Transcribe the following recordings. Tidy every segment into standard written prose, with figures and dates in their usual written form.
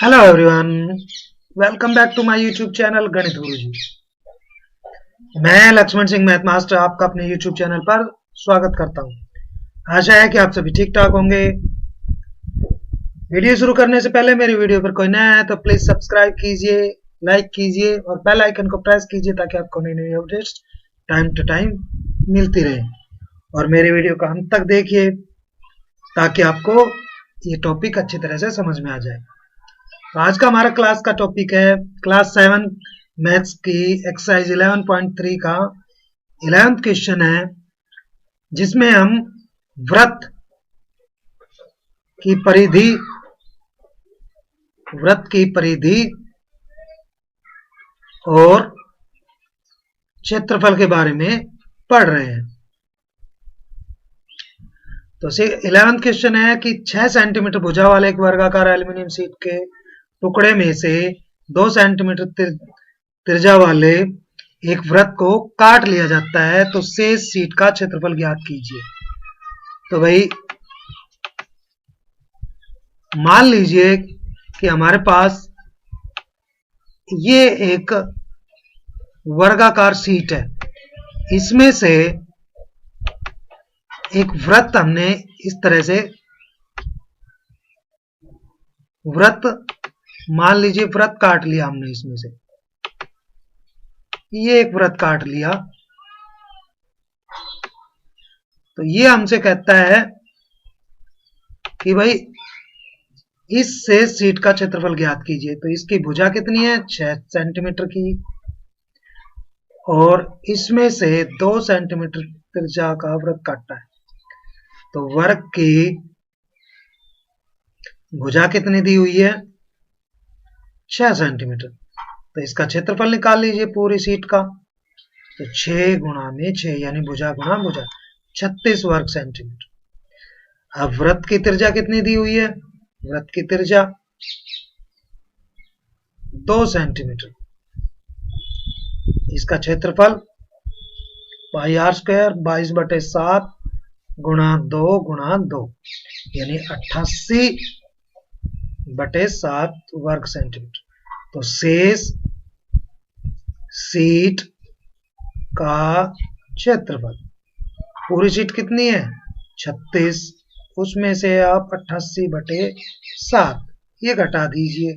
Hello everyone, welcome back to my YouTube channel Ganit Guruji. मैं Lakshman Singh math master आपका अपने YouTube channel पर स्वागत करता हूं। आशा है कि आप सभी ठीक ठाक होंगे। वीडियो शुरू करने से पहले मेरी वीडियो पर कोई नया है तो प्लीज सब्सक्राइब कीजिए, लाइक कीजिए और बेल आइकन को प्रेस कीजिए ताकि आपको नई नई अपडेट्स टाइम टू टाइम मिलती रहे। और मेरे वीडियो को अंत तक देखिए ताकि आपको ये टॉपिक अच्छी तरह से समझ में आ जाए। तो आज का हमारा क्लास का टॉपिक है क्लास 7 मैथ्स की एक्सरसाइज 11.3 का 11th क्वेश्चन है, जिसमें हम वृत्त की परिधि और क्षेत्रफल के बारे में पढ़ रहे हैं। तो 11th क्वेश्चन है कि 6 सेंटीमीटर भुजा वाले एक वर्गाकार एल्यूमिनियम शीट के टुकड़े में से 2 सेंटीमीटर त्रिज्या वाले एक वृत्त को काट लिया जाता है, तो शेष शीट का क्षेत्रफल ज्ञात कीजिए। तो भाई मान लीजिए कि हमारे पास ये एक वर्गाकार शीट है, इसमें से एक वृत्त हमने इस तरह से मान लीजिए वृत्त काट लिया हमने, इसमें से ये एक वृत्त काट लिया। तो ये हमसे कहता है कि भाई इस शेष शीट का क्षेत्रफल ज्ञात कीजिए। तो इसकी भुजा कितनी है? 6 सेंटीमीटर की, और इसमें से 2 सेंटीमीटर त्रिज्या का वृत्त काटता है। तो वर्ग की भुजा कितनी दी हुई है? 6 सेंटीमीटर। तो इसका क्षेत्रफल निकाल लीजिए पूरी शीट का। तो 6 गुणा में 6 यानी भुजा गुणा भुजा 36 वर्ग सेंटीमीटर। अब वृत्त की त्रिज्या कितनी दी हुई है? वृत्त की त्रिज्या 2 सेंटीमीटर। इसका क्षेत्रफल पाई आर स्क्वायर 22/7 गुणा 2 यानी 88/7 वर्ग सेंटीमीटर। तो शेष शीट का क्षेत्रफल, पूरी शीट कितनी है? 36, उसमें से आप 88/7 ये घटा दीजिए।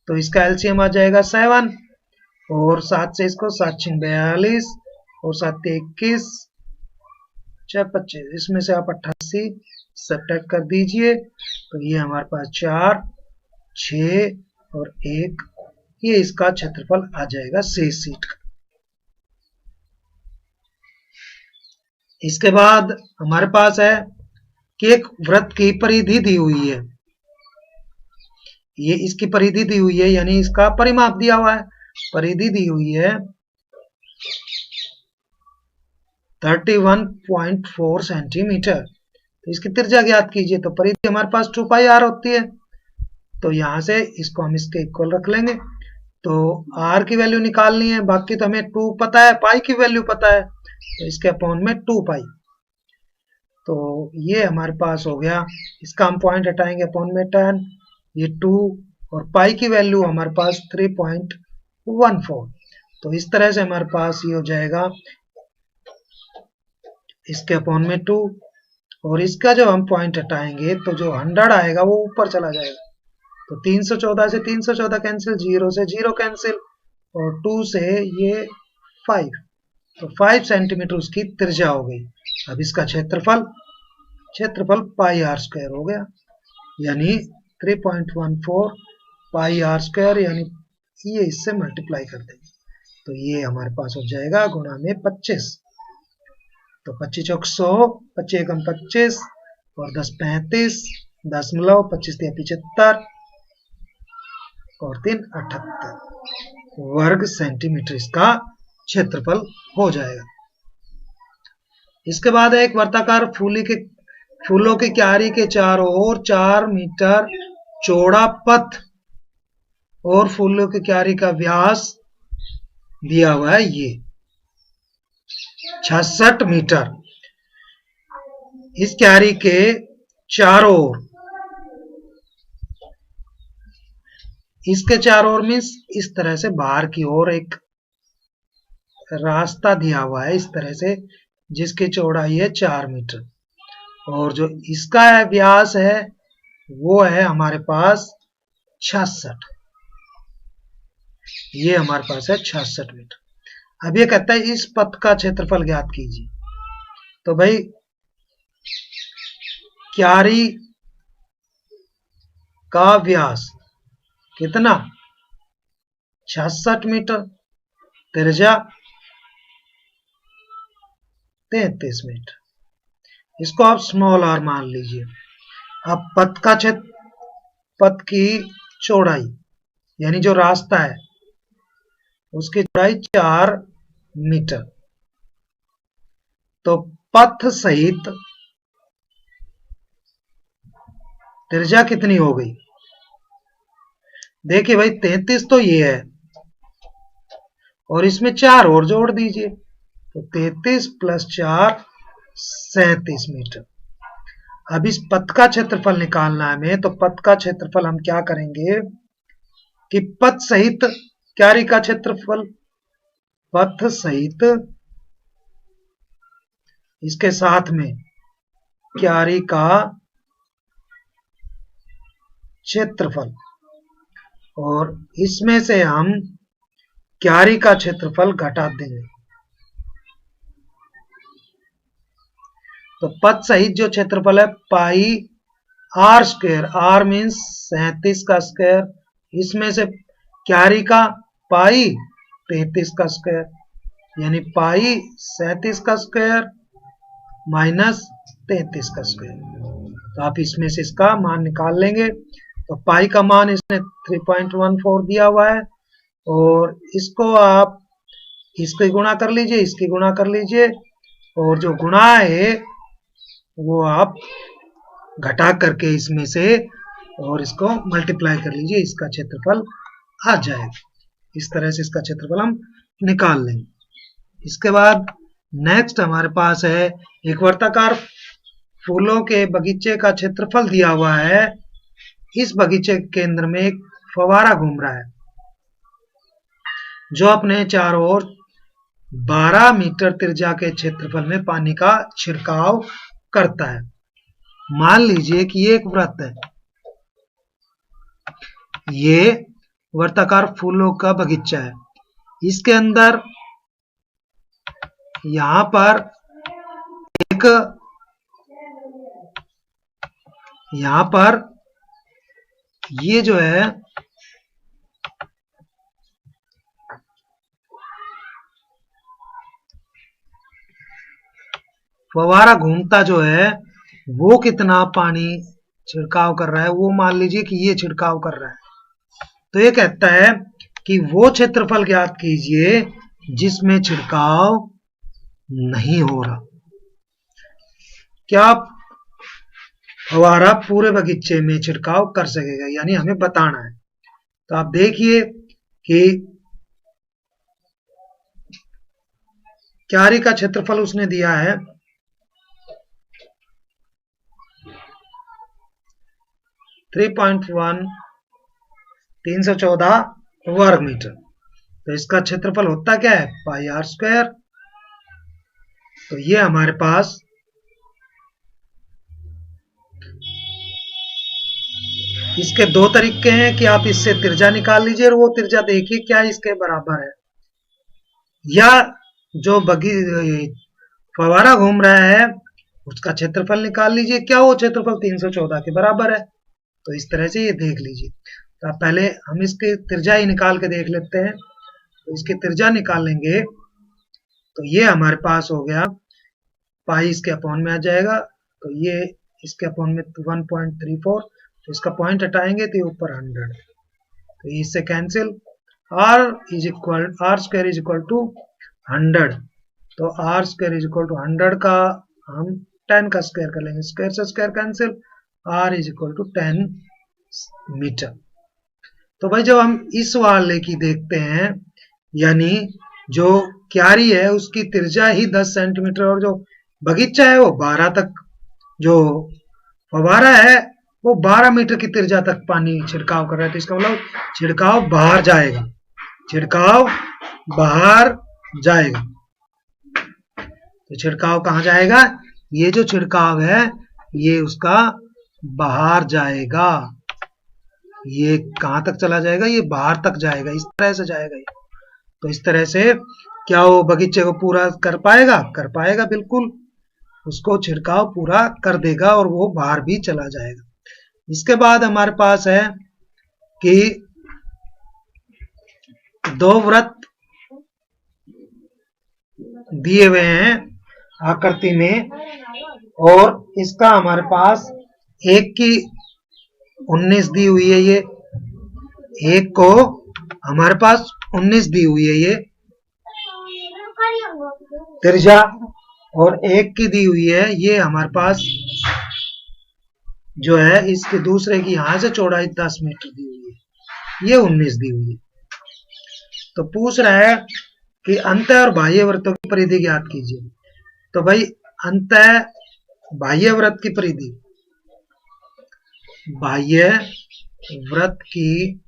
तो इसका एलसीएम आ जाएगा 7, और 7 से इसको 7 6 42 और 7 21 6 25, इसमें से आप 88 सब्ट्रैक्ट कर दीजिए। तो ये हमारे पास 4 6 और 1, ये इसका क्षेत्रफल आ जाएगा शेष शीट का। इसके बाद हमारे पास है कि एक वृत्त की परिधि दी हुई है। ये इसकी परिधि दी हुई है, यानी इसका परिमाप दिया हुआ है। परिधि दी हुई है 31.4 सेंटीमीटर। तो इसकी त्रिज्या ज्ञात कीजिए। तो परिधि हमारे पास 2 पाई आर होती है, तो यहां से इसको हम इसके इक्वल रख लेंगे। तो आर की वैल्यू निकालनी है, बाकी तो हमें 2 पता है, पाई की वैल्यू पता है, तो इसके अपॉन में 2 पाई। तो ये हमारे पास हो गया। इसका हम पॉइंट हटाएंगे, अपॉन में 10, ये 2, और पाई की वैल्यू हमारे पास 3.14। तो इस तरह से हमारे पास ये हो जाएगा, इसके अपॉन में 2, और इसका जो हम पॉइंट हटाएंगे तो जो 100 आएगा वो ऊपर चला जाएगा। तो 314 से 314 कैंसिल, 0 से 0 कैंसिल, और 2 से ये 5। तो 5 सेंटीमीटर उसकी त्रिज्या हो गई। अब इसका क्षेत्रफल पाई आर स्क्वायर हो गया, यानी 3.14 पाई आर स्क्वायर, यानी ये इससे मल्टीप्लाई कर देंगे। तो ये हमारे पास हो जाएगा गुणा में 25। तो 25 चौक 100, 25 एकम 25 और 10 35, 10.25 75 और 3 78 वर्ग सेंटीमीटर इसका क्षेत्रफल हो जाएगा। इसके बाद एक वर्ताकार फूलों की क्यारी के चारों ओर 4 मीटर चौड़ा पथ और फूलों की क्यारी का व्यास दिया हुआ है ये 66 मीटर। इस क्यारी के चारों ओर इसके चारों ओर मीन्स इस तरह से बाहर की ओर एक रास्ता दिया हुआ है इस तरह से, जिसकी चौड़ाई है 4 मीटर, और जो इसका व्यास है वो है हमारे पास 66। ये हमारे पास है 66 मीटर। अब ये कहता है इस पथ का क्षेत्रफल ज्ञात कीजिए। तो भाई क्यारी का व्यास कितना, 66 मीटर, त्रिज्या 33 मीटर, इसको आप स्मॉल आर मान लीजिए। अब पथ की चौड़ाई यानी जो रास्ता है उसकी चौड़ाई 4 मीटर, तो पथ सहित त्रिज्या कितनी हो गई? देखिए भाई 33 तो ये है और इसमें 4 और जोड़ दीजिए, तो 33 प्लस 4 37 मीटर। अब इस पथ का क्षेत्रफल निकालना है हमें, तो पथ का क्षेत्रफल हम क्या करेंगे कि पथ सहित क्यारी का क्षेत्रफल, पथ सहित इसके साथ में क्यारी का क्षेत्रफल, और इसमें से हम क्यारी का क्षेत्रफल घटा देंगे। तो पथ सहित जो क्षेत्रफल है पाई आर स्क्वायर, आर मीन्स 37 का स्क्वायर, इसमें से क्यारी का पाई 33 का स्क्वायर, यानी पाई 37 का स्क्वायर माइनस 33 का स्क्वायर। तो आप इसमें से इसका मान निकाल लेंगे। तो पाई का मान इसने 3.14 दिया हुआ है, और इसको आप इसके गुणा कर लीजिए, इसकी गुणा कर लीजिए, और जो गुणा है वो आप घटा करके इसमें से और इसको मल्टीप्लाई कर लीजिए, इसका क्षेत्रफल आ जाएगा। इस तरह से इसका क्षेत्रफल हम निकाल लेंगे। इसके बाद नेक्स्ट हमारे पास है एक वर्ताकार फूलों के बगीचे का क्षेत्रफल दिया हुआ है। इस बगीचे के केंद्र में एक फव्वारा घूम रहा है जो अपने चारों ओर 12 मीटर त्रिज्या के क्षेत्रफल में पानी का छिड़काव करता है। मान लीजिए कि ये एक वृत्त है, ये वर्ताकार फूलों का बगीचा है, इसके अंदर यहां पर ये जो है फव्वारा घूमता जो है वो कितना पानी छिड़काव कर रहा है, वो मान लीजिए कि ये छिड़काव कर रहा है। तो ये कहता है कि वो क्षेत्रफल ज्ञात कीजिए जिसमें छिड़काव नहीं हो रहा। क्या फव्वारा पूरे बगीचे में छिड़काव कर सकेगा, यानी हमें बताना है। तो आप देखिए कि क्यारी का क्षेत्रफल उसने दिया है 314 वर्ग मीटर, तो इसका क्षेत्रफल होता क्या है पाई आर स्क्वायर। तो ये हमारे पास इसके दो तरीके हैं कि आप इससे त्रिज्या निकाल लीजिए और वो त्रिज्या देखिए क्या इसके बराबर है, या जो फव्वारा घूम रहा है उसका क्षेत्रफल निकाल लीजिए, क्या वो क्षेत्रफल 314 के बराबर है। तो इस तरह से ये देख लीजिए। तो आप पहले हम इसकी त्रिज्या ही निकाल के देख लेते हैं। तो इसकी त्रिज्या निकालेंगे तो ये हमारे पास हो गया पाई इसके अपॉन में आ जाएगा, तो ये इसके अपॉन में 1.34, तो इसका पॉइंट हटाएंगे तो ये ऊपर 100, तो इससे cancel. r square is equal to 100, तो r square is equal to 100 का हम 10 का स्क्वायर कर लेंगे, स्क्वायर से square cancel, r is equal to 10 metre. तो भाई जब हम इस वाले की देखते हैं, यानी जो क्यारी है उसकी त्रिज्या ही 10 सेंटीमीटर और जो बगीचा है वो 12 तक, जो फव्वारा है वो 12 मीटर की त्रिज्या तक पानी छिड़काव कर रहा है, तो इसका मतलब छिड़काव बाहर जाएगा, छिड़काव बाहर जाएगा। तो छिड़काव कहाँ जाएगा? ये जो छिड़काव है ये उसका बाहर जाएगा। ये कहां तक चला जाएगा? ये बाहर तक जाएगा, इस तरह से जाएगा ये। तो इस तरह से क्या वो बगीचे को पूरा कर पाएगा? कर पाएगा, बिल्कुल। उसको छिड़काव पूरा कर देगा और वो बाहर भी चला जाएगा। इसके बाद हमारे पास है कि दो वृत्त दिए हुए हैं आकृति में, और इसका हमारे पास एक की 19 दी हुई है, ये एक को हमारे पास 19 दी हुई है ये त्रिज्या, और एक की दी हुई है ये हमारे पास जो है इसके दूसरे की यहां से चौड़ाई 10 मीटर दी हुई है, ये 19 दी हुई है। तो पूछ रहा है कि अंत और बाह्य वृत्तों की परिधि ज्ञात कीजिए। तो भाई अंत बाह्य वृत्त की परिधि, बाह्य वृत्त की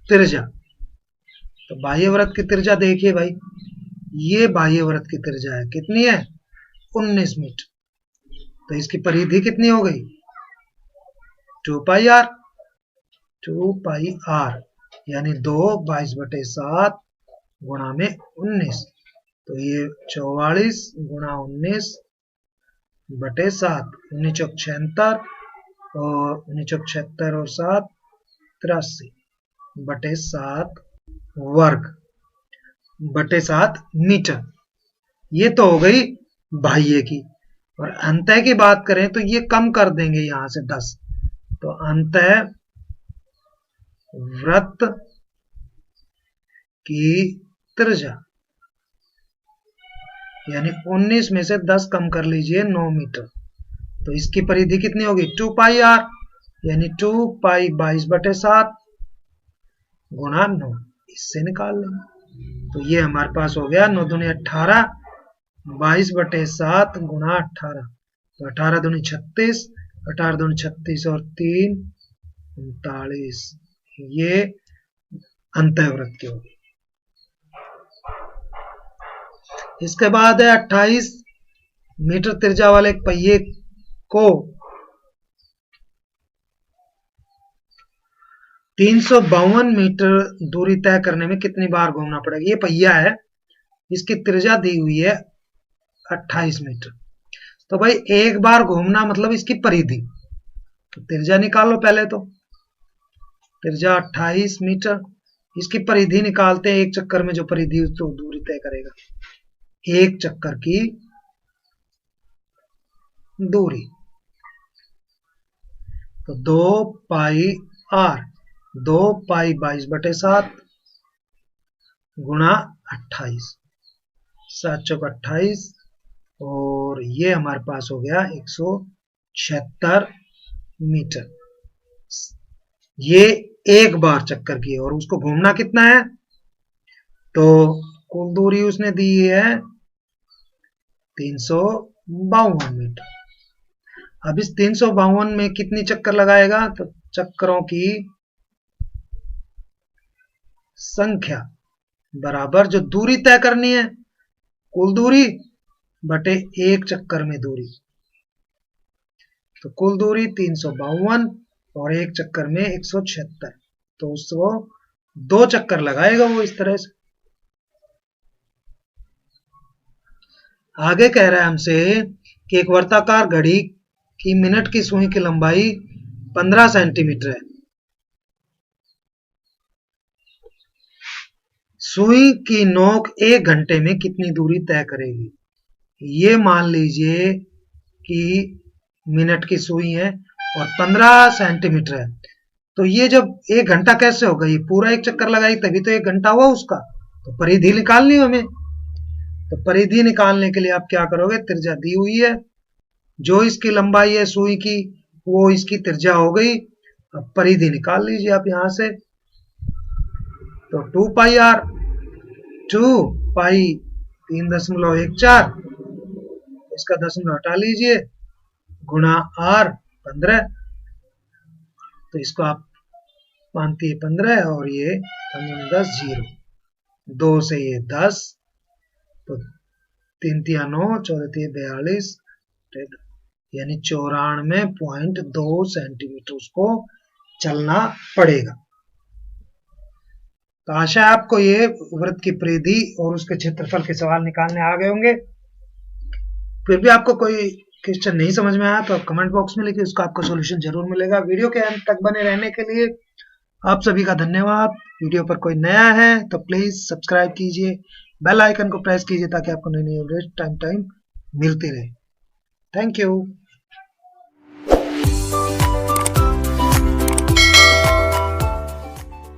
त्रिज्या, तो बाह्य वृत्त की त्रिज्या देखिए भाई, ये बाह्य वृत्त की त्रिज्या है, कितनी है? 19 मीटर। तो इसकी परिधि कितनी हो गई? 2 पाई आर, 2 पाई आर, यानी 2 22/7 गुणा में 19, तो ये 44 गुणा 19/7, 1976, और 1976 और 7 83/7 वर्ग बटे 7 मीटर। ये तो हो गई बाह्य की। और अंतः की बात करें तो ये कम कर देंगे यहां से 10, तो अंतः वृत्त की त्रिज्या, यानी 19 में से 10 कम कर लीजिए, 9 मीटर। तो इसकी परिधि कितनी होगी? 2 पाई आर, यानी 2 पाई 22/7 गुणा 9, इससे निकाल लेंगे। तो ये हमारे पास हो गया 9 दूनी 18, 22/7 गुणा 18, तो 18 दूनी 36, 18 दूनी 36 और 3 39, ये अंतःवृत्त की होगी। इसके बाद है 28 मीटर त्रिज्या वाले एक पहिए को 352 मीटर दूरी तय करने में कितनी बार घूमना पड़ेगा? ये पहिया है, इसकी त्रिज्या दी हुई है 28 मीटर। तो भाई एक बार घूमना मतलब इसकी परिधि, तो त्रिज्या निकालो पहले। तो त्रिज्या 28 मीटर, इसकी परिधि निकालते हैं, एक चक्कर में जो परिधि तो दूरी तय करेगा, एक चक्कर की दूरी, तो 2 पाई आर, 2 पाई 22/7 गुणा 28, 7 चौक 28, और ये हमारे पास हो गया 176 मीटर। ये एक बार चक्कर की है, और उसको घूमना कितना है? तो कुल दूरी उसने दी है 352 मीटर। अब इस 352 में कितनी चक्कर लगाएगा? तो चक्करों की संख्या बराबर जो दूरी तय करनी है, कुल दूरी बटे एक चक्कर में दूरी, तो कुल दूरी 352 और एक चक्कर में 176, तो उसको 2 चक्कर लगाएगा वो इस तरह से। आगे कह रहा है हमसे कि एक वर्ताकार घड़ी की मिनट की सुई की लंबाई 15 सेंटीमीटर है। सुई की नोक 1 घंटे में कितनी दूरी तय करेगी? ये मान लीजिए कि मिनट की सुई है और 15 सेंटीमीटर है, तो ये जब 1 घंटा कैसे होगा? ये पूरा एक चक्कर लगाई तभी तो 1 घंटा हुआ उसका। तो परिधि निकालनी हमें, तो परिधि निकालने के लिए आप क्या करोगे? त्रिज्या दी हुई है, जो इसकी लंबाई है सुई की वो इसकी त्रिज्या हो गई। अब परिधि निकाल लीजिए आप यहां से, तो 2 पाई आर, 2 पाई 3.14, इसका दशमलव हटा लीजिए, गुणा आर 15, तो इसको आप मानती है 15 और ये 15 10 0, 2 से ये 10, तो 3 तिया 9, 14 तिया 42, यानी 94.2 सेंटीमीटर उसको चलना पड़ेगा। तो आशा है आपको ये वृत्त की परिधि और उसके क्षेत्रफल के सवाल निकालने आ गए होंगे। फिर भी आपको कोई क्वेश्चन नहीं समझ में आया तो आप कमेंट बॉक्स में लिखिए, उसका आपको सॉल्यूशन जरूर मिलेगा। वीडियो के अंत तक बने रहने के लिए आप सभी का धन्यवाद। वीडियो पर कोई नया है तो प्लीज सब्सक्राइब कीजिए, बेल आइकन को प्रेस कीजिए ताकि आपको नई नई अपडेट टाइम मिलती रहे। Thank you.